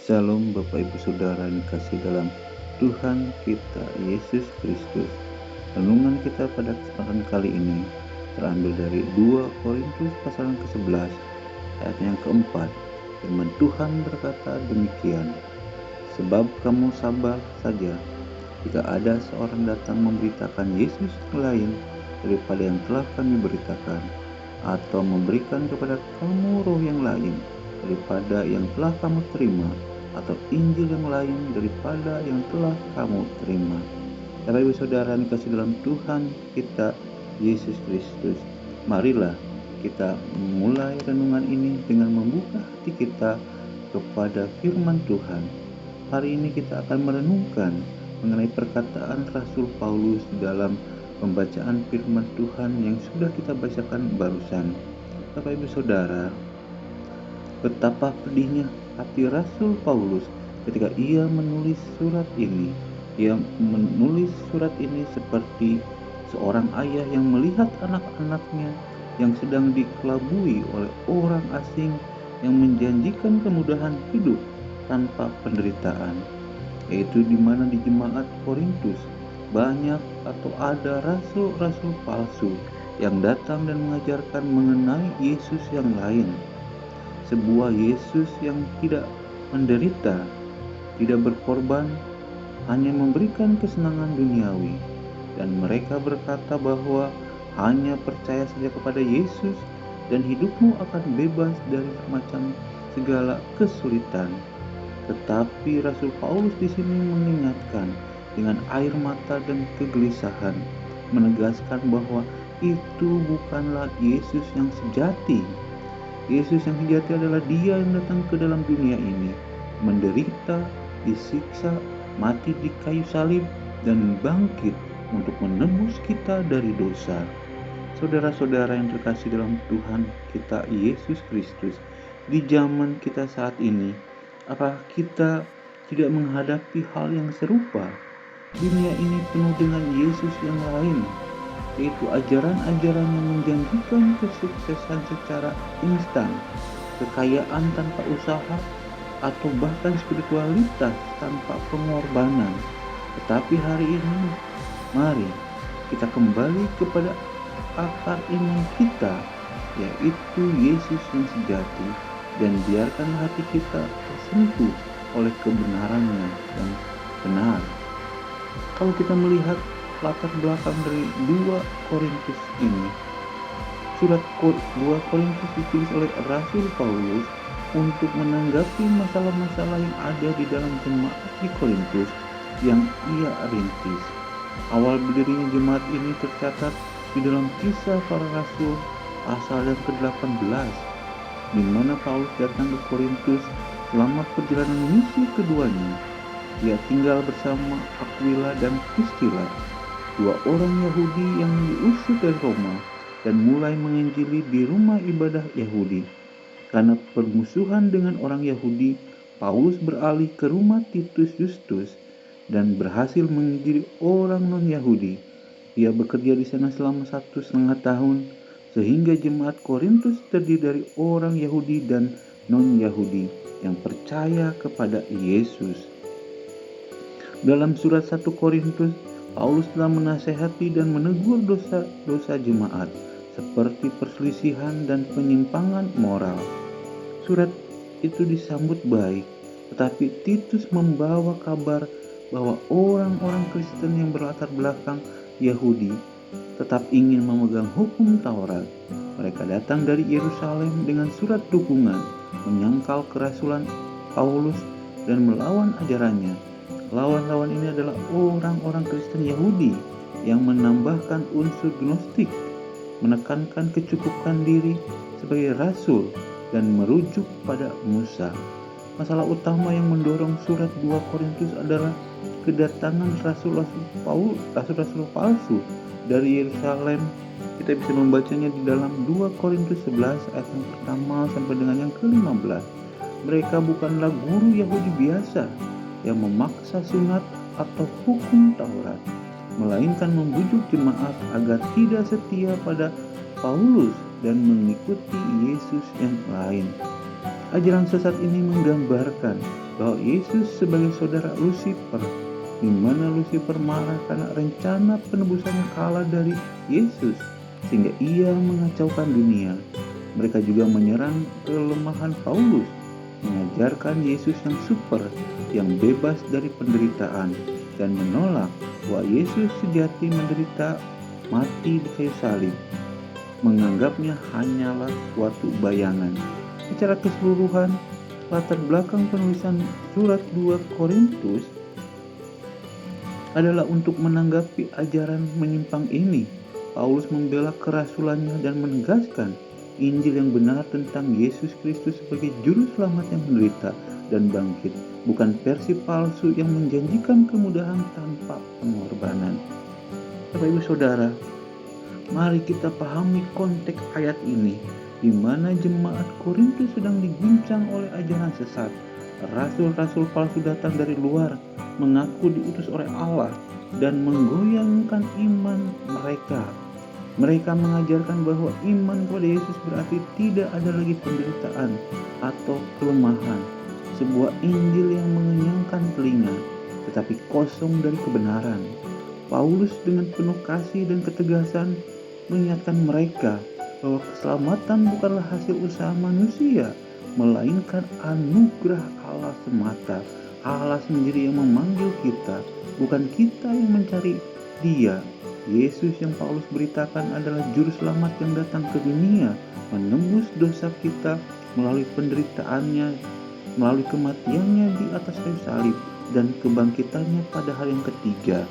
Shalom Bapak Ibu Saudara yang dikasihi dalam Tuhan kita Yesus Kristus. Renungan kita pada kesempatan kali ini terambil dari 2 Korintus pasal yang ke-11 ayat yang keempat. Firman Tuhan berkata demikian, sebab kamu sabar saja jika ada seorang datang memberitakan Yesus yang lain daripada yang telah kami beritakan, atau memberikan kepada kamu roh yang lain daripada yang telah kamu terima, atau Injil yang lain daripada yang telah kamu terima. Bapak Ibu Saudara yang dikasihi dalam Tuhan kita Yesus Kristus, marilah kita memulai renungan ini dengan membuka hati kita kepada firman Tuhan. Hari ini kita akan merenungkan mengenai perkataan Rasul Paulus dalam pembacaan firman Tuhan yang sudah kita bacakan barusan. Bapak Ibu Saudara, betapa pedihnya hati Rasul Paulus ketika ia menulis surat ini. Ia menulis surat ini seperti seorang ayah yang melihat anak-anaknya yang sedang dikelabui oleh orang asing yang menjanjikan kemudahan hidup tanpa penderitaan, yaitu di mana di jemaat Korintus banyak atau ada rasul-rasul palsu yang datang dan mengajarkan mengenai Yesus yang lain. Sebuah Yesus yang tidak menderita, tidak berkorban, hanya memberikan kesenangan duniawi. Dan mereka berkata bahwa hanya percaya saja kepada Yesus dan hidupmu akan bebas dari macam segala kesulitan. Tetapi Rasul Paulus di sini mengingatkan dengan air mata dan kegelisahan, menegaskan bahwa itu bukanlah Yesus yang sejati. Yesus yang sejati adalah Dia yang datang ke dalam dunia ini, menderita, disiksa, mati di kayu salib, dan bangkit untuk menebus kita dari dosa. Saudara-saudara yang terkasih dalam Tuhan kita Yesus Kristus, di zaman kita saat ini, apakah kita tidak menghadapi hal yang serupa? Dunia ini penuh dengan Yesus yang lain, yaitu ajaran-ajaran yang menjanjikan kesuksesan secara instan, kekayaan tanpa usaha, atau bahkan spiritualitas tanpa pengorbanan. Tetapi hari ini, mari kita kembali kepada akar iman kita, yaitu Yesus yang sejati, dan biarkan hati kita tersentuh oleh kebenarannya yang benar. Kalau kita melihat latar belakang dari 2 Korintus ini, surat 2 Korintus ditulis oleh Rasul Paulus untuk menanggapi masalah-masalah yang ada di dalam jemaat di Korintus yang ia rintis. Awal berdirinya jemaat ini tercatat di dalam Kisah Para Rasul pasal yang ke-18, di mana Paulus datang ke Korintus selama perjalanan misi keduanya. Ia tinggal bersama Aquila dan Priscilla, 2 orang Yahudi yang diusir dari Roma, dan mulai menginjili di rumah ibadah Yahudi. Karena permusuhan dengan orang Yahudi, Paulus beralih ke rumah Titus Justus dan berhasil menginjili orang non-Yahudi. Ia bekerja di sana selama 1,5 tahun, sehingga jemaat Korintus terdiri dari orang Yahudi dan non-Yahudi yang percaya kepada Yesus. Dalam surat 1 Korintus, Paulus telah menasehati dan menegur dosa-dosa jemaat, seperti perselisihan dan penyimpangan moral. Surat itu disambut baik, tetapi Titus membawa kabar bahwa orang-orang Kristen yang berlatar belakang Yahudi tetap ingin memegang hukum Taurat. Mereka datang dari Yerusalem dengan surat dukungan, menyangkal kerasulan Paulus dan melawan ajarannya. Lawan-lawan ini adalah orang-orang Kristen Yahudi yang menambahkan unsur gnostik, menekankan kecukupan diri sebagai rasul, dan merujuk pada Musa. Masalah utama yang mendorong surat 2 Korintus adalah kedatangan rasul-rasul palsu dari Yerusalem. Kita bisa membacanya di dalam 2 Korintus 11 ayat yang pertama sampai dengan yang ke-15. Mereka bukanlah guru Yahudi biasa yang memaksa sunat atau hukum Taurat, melainkan membujuk jemaat agar tidak setia pada Paulus dan mengikuti Yesus yang lain. Ajaran sesat ini menggambarkan bahwa Yesus sebagai saudara Lucifer, di mana Lucifer marah karena rencana penebusannya kalah dari Yesus, sehingga ia mengacaukan dunia. Mereka juga menyerang kelemahan Paulus, mengajarkan Yesus yang super, yang bebas dari penderitaan, dan menolak bahwa Yesus sejati menderita mati di kayu salib, menganggapnya hanyalah suatu bayangan. Secara keseluruhan, latar belakang penulisan surat 2 Korintus adalah untuk menanggapi ajaran menyimpang ini. Paulus membela kerasulannya dan menegaskan Injil yang benar tentang Yesus Kristus sebagai juru selamat yang menderita dan bangkit, bukan versi palsu yang menjanjikan kemudahan tanpa pengorbanan. Bapak Ibu Saudara, mari kita pahami konteks ayat ini, di mana jemaat Korintus sedang diguncang oleh ajaran sesat. Rasul-rasul palsu datang dari luar, mengaku diutus oleh Allah dan menggoyangkan iman mereka. Mereka mengajarkan bahwa iman kepada Yesus berarti tidak ada lagi penderitaan atau kelemahan, sebuah Injil yang mengenyangkan telinga, tetapi kosong dari kebenaran. Paulus dengan penuh kasih dan ketegasan mengingatkan mereka bahwa keselamatan bukanlah hasil usaha manusia, melainkan anugerah Allah semata. Allah sendiri yang memanggil kita, bukan kita yang mencari Dia. Yesus yang Paulus beritakan adalah juru selamat yang datang ke dunia, menembus dosa kita melalui penderitaannya, melalui kematiannya di atas kayu salib, dan kebangkitannya pada hari yang ketiga.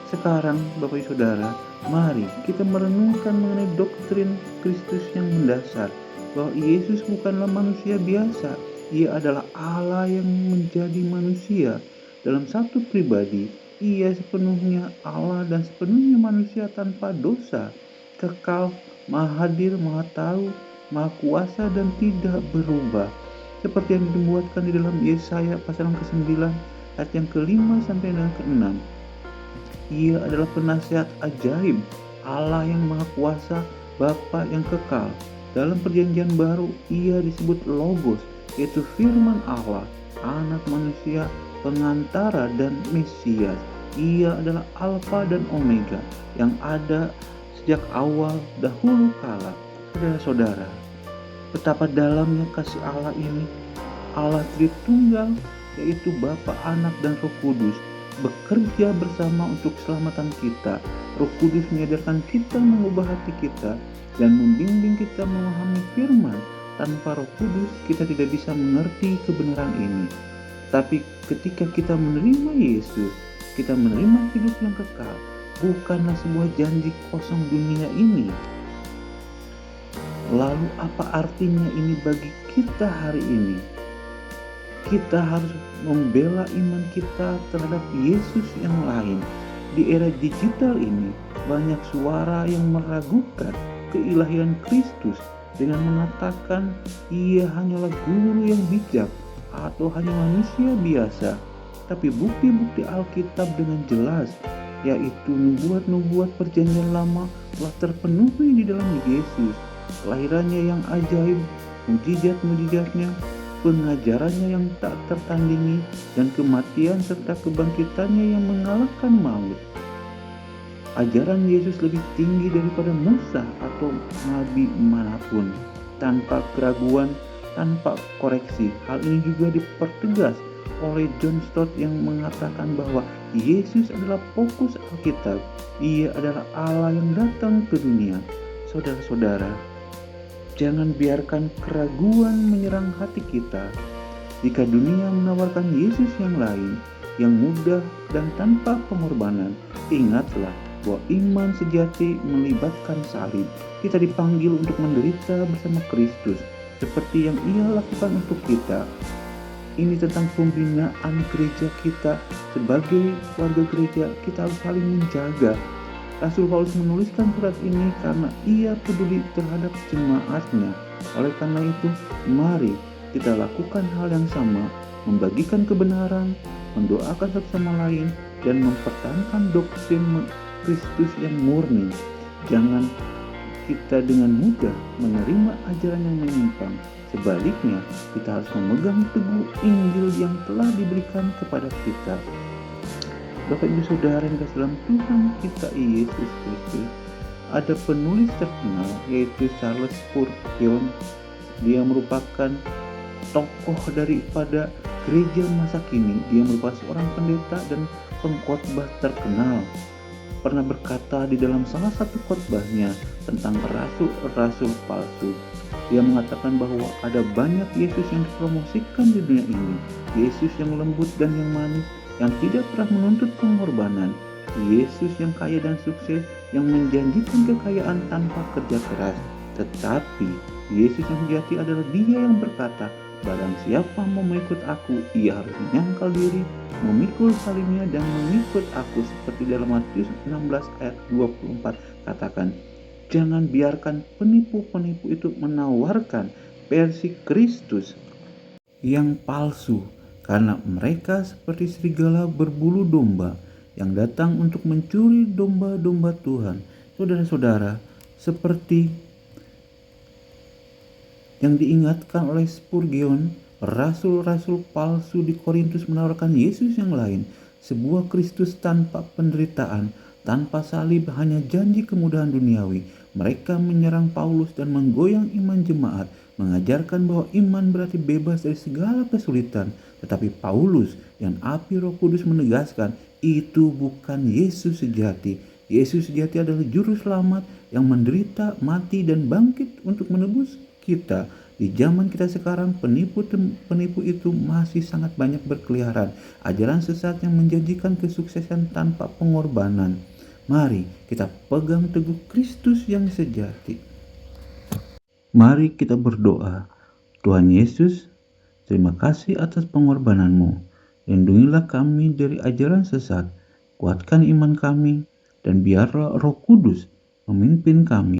Sekarang Bapak Ibu Saudara, mari kita merenungkan mengenai doktrin Kristus yang mendasar, bahwa Yesus bukanlah manusia biasa. Ia adalah Allah yang menjadi manusia. Dalam satu pribadi, Ia sepenuhnya Allah dan sepenuhnya manusia tanpa dosa, kekal, maha hadir, maha tahu, maha kuasa, dan tidak berubah. Seperti yang dibuatkan di dalam Yesaya pasal yang ke-9 ayat yang ke-5 sampai dengan ke-6. Ia adalah penasihat ajaib, Allah yang maha kuasa, Bapa yang kekal. Dalam perjanjian baru, Ia disebut Logos, yaitu firman Allah, anak manusia, pengantara dan Mesias. Ia adalah Alfa dan Omega, yang ada sejak awal dahulu kala. Saudara-saudara, betapa dalamnya kasih Allah ini. Allah Tritunggal, yaitu Bapa, Anak, dan Roh Kudus, bekerja bersama untuk keselamatan kita. Roh Kudus menyadarkan kita, mengubah hati kita, dan membimbing kita memahami firman. Tanpa Roh Kudus, kita tidak bisa mengerti kebenaran ini. Tapi ketika kita menerima Yesus, kita menerima hidup yang kekal, bukanlah sebuah janji kosong dunia ini. Lalu apa artinya ini bagi kita hari ini? Kita harus membela iman kita terhadap Yesus yang lain. Di era digital ini, banyak suara yang meragukan keilahian Kristus dengan mengatakan Ia hanyalah guru yang bijak atau hanya manusia biasa. Tapi bukti-bukti Alkitab dengan jelas, yaitu nubuat-nubuat perjanjian lama, telah terpenuhi di dalam Yesus. Kelahirannya yang ajaib, mujizat-mujizatnya, pengajarannya yang tak tertandingi, dan kematian serta kebangkitannya yang mengalahkan maut. Ajaran Yesus lebih tinggi daripada Musa atau nabi manapun, tanpa keraguan, tanpa koreksi. Hal ini juga dipertegas oleh John Stott yang mengatakan bahwa Yesus adalah fokus Alkitab. Ia adalah Allah yang datang ke dunia. Saudara-saudara, jangan biarkan keraguan menyerang hati kita. Jika dunia menawarkan Yesus yang lain, yang mudah dan tanpa pengorbanan, ingatlah bahwa iman sejati melibatkan salib. Kita dipanggil untuk menderita bersama Kristus, seperti yang Ia lakukan untuk kita. Ini tentang pembinaan gereja kita. Sebagai warga gereja, kita harus saling menjaga. Rasul Paulus menuliskan surat ini karena ia peduli terhadap jemaatnya. Oleh karena itu, mari kita lakukan hal yang sama, membagikan kebenaran, mendoakan satu sama lain, dan mempertahankan doktrin Kristus yang murni. Jangan kita dengan mudah menerima ajaran yang menyimpang. Sebaliknya, kita harus memegang teguh Injil yang telah diberikan kepada kita. Bapak Ibu Saudara yang kasih dalam Tuhan kita Yesus Kristus, ada penulis terkenal yaitu Charles Spurgeon. Dia merupakan tokoh daripada gereja masa kini. Dia merupakan seorang pendeta dan pengkhotbah terkenal. Pernah berkata di dalam salah satu khotbahnya tentang rasul-rasul palsu. Dia mengatakan bahwa ada banyak Yesus yang dipromosikan di dunia ini. Yesus yang lembut dan yang manis, yang tidak pernah menuntut pengorbanan. Yesus yang kaya dan sukses, yang menjanjikan kekayaan tanpa kerja keras. Tetapi Yesus yang sejati adalah Dia yang berkata, barang siapa mau mengikut aku, ia harus menyangkal diri, memikul salibnya dan mengikut aku. Seperti dalam Matius 16 ayat 24 katakan, jangan biarkan penipu-penipu itu menawarkan versi Kristus yang palsu, karena mereka seperti serigala berbulu domba yang datang untuk mencuri domba-domba Tuhan. Saudara-saudara, seperti yang diingatkan oleh Spurgeon, rasul-rasul palsu di Korintus menawarkan Yesus yang lain, sebuah Kristus tanpa penderitaan, tanpa salib, hanya janji kemudahan duniawi. Mereka menyerang Paulus dan menggoyang iman jemaat, mengajarkan bahwa iman berarti bebas dari segala kesulitan. Tetapi Paulus yang api Roh Kudus menegaskan, itu bukan Yesus sejati. Yesus sejati adalah juru selamat yang menderita, mati, dan bangkit untuk menebus kita. Di zaman kita sekarang, penipu itu masih sangat banyak berkeliaran. Ajaran sesat yang menjanjikan kesuksesan tanpa pengorbanan. Mari kita pegang teguh Kristus yang sejati. Mari kita berdoa. Tuhan Yesus, terima kasih atas pengorbanan-Mu. Lindungilah kami dari ajaran sesat. Kuatkan iman kami, dan biarlah Roh Kudus memimpin kami.